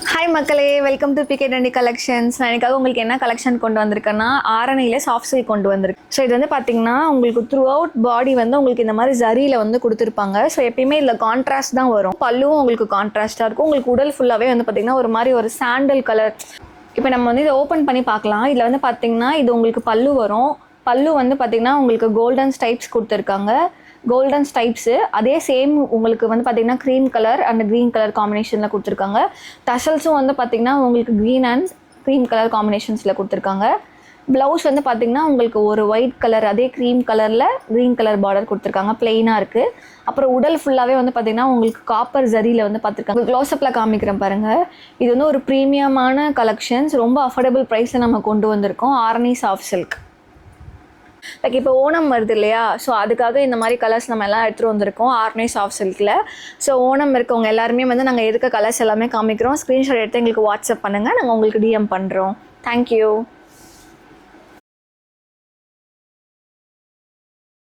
Hi மக்களே, welcome to PK trendy collections. நான் எனக்காக உங்களுக்கு என்ன கலெக்ஷன் கொண்டு வந்திருக்கேன்னா ஆரணியில் சாஃப்ட் சில்க் கொண்டு வந்திருக்கு. ஸோ இது வந்து பார்த்தீங்கன்னா உங்களுக்கு த்ரூ அவுட் பாடி வந்து உங்களுக்கு இந்த மாதிரி ஜரியில் வந்து கொடுத்துருப்பாங்க. ஸோ எப்பயுமே இதில் கான்ட்ராஸ்ட் தான் வரும். பல்லுவும் உங்களுக்கு கான்ட்ராஸ்ட்டாக இருக்கும். உங்களுக்கு உடல் ஃபுல்லாகவே வந்து பார்த்தீங்கன்னா ஒரு மாதிரி ஒரு சாண்டல் கலர். இப்போ நம்ம வந்து இதை ஓப்பன் பண்ணி பார்க்கலாம். இதில் வந்து பார்த்தீங்கன்னா இது உங்களுக்கு பல்லு வரும். பல்லு வந்து பார்த்தீங்கன்னா உங்களுக்கு கோல்டன் ஸ்டைப்ஸ் கொடுத்துருக்காங்க. கோல்டன் ஸ்டைப்ஸு அதே சேம் உங்களுக்கு வந்து பார்த்தீங்கன்னா cream colour and green colour காம்பினேஷனில் கொடுத்துருக்காங்க. டசல்ஸும் வந்து பார்த்தீங்கன்னா உங்களுக்கு க்ரீன் அண்ட் க்ரீம் கலர் காம்பினேஷன்ஸில் கொடுத்துருக்காங்க. ப்ளவுஸ் வந்து பார்த்தீங்கன்னா உங்களுக்கு ஒரு ஒயிட் கலர் அதே க்ரீம் கலரில் க்ரீன் கலர் பார்டர் கொடுத்துருக்காங்க. ப்ளெயினாக இருக்குது. அப்புறம் உடல் ஃபுல்லாகவே வந்து பார்த்தீங்கன்னா உங்களுக்கு காப்பர் ஜரியில் வந்து பார்த்துருக்காங்க. க்ளோஸ்அப்பில் காமிக்கிறேன் பாருங்கள். இது வந்து ஒரு ப்ரீமியமான கலெக்ஷன்ஸ். ரொம்ப அஃபோர்டபுள் ப்ரைஸில் நம்ம கொண்டு வந்திருக்கோம். Arani soft silk. லைக் இப்போ ஓணம் வருது இல்லையா, ஸோ அதுக்காக இந்த மாதிரி கலர்ஸ் நம்ம எல்லாம் எடுத்துகிட்டு வந்திருக்கோம் ஆர்னே சாஃப்ட் சில்கில். ஸோ ஓணம் இருக்கவங்க எல்லாருமே வந்து நாங்கள் இருக்க கலர்ஸ் எல்லாமே காமிக்கிறோம். ஸ்க்ரீன்ஷாட் எடுத்து எங்களுக்கு வாட்ஸ்அப் பண்ணுங்கள், நாங்கள் உங்களுக்கு டிஎம் பண்ணுறோம். தேங்க்யூ.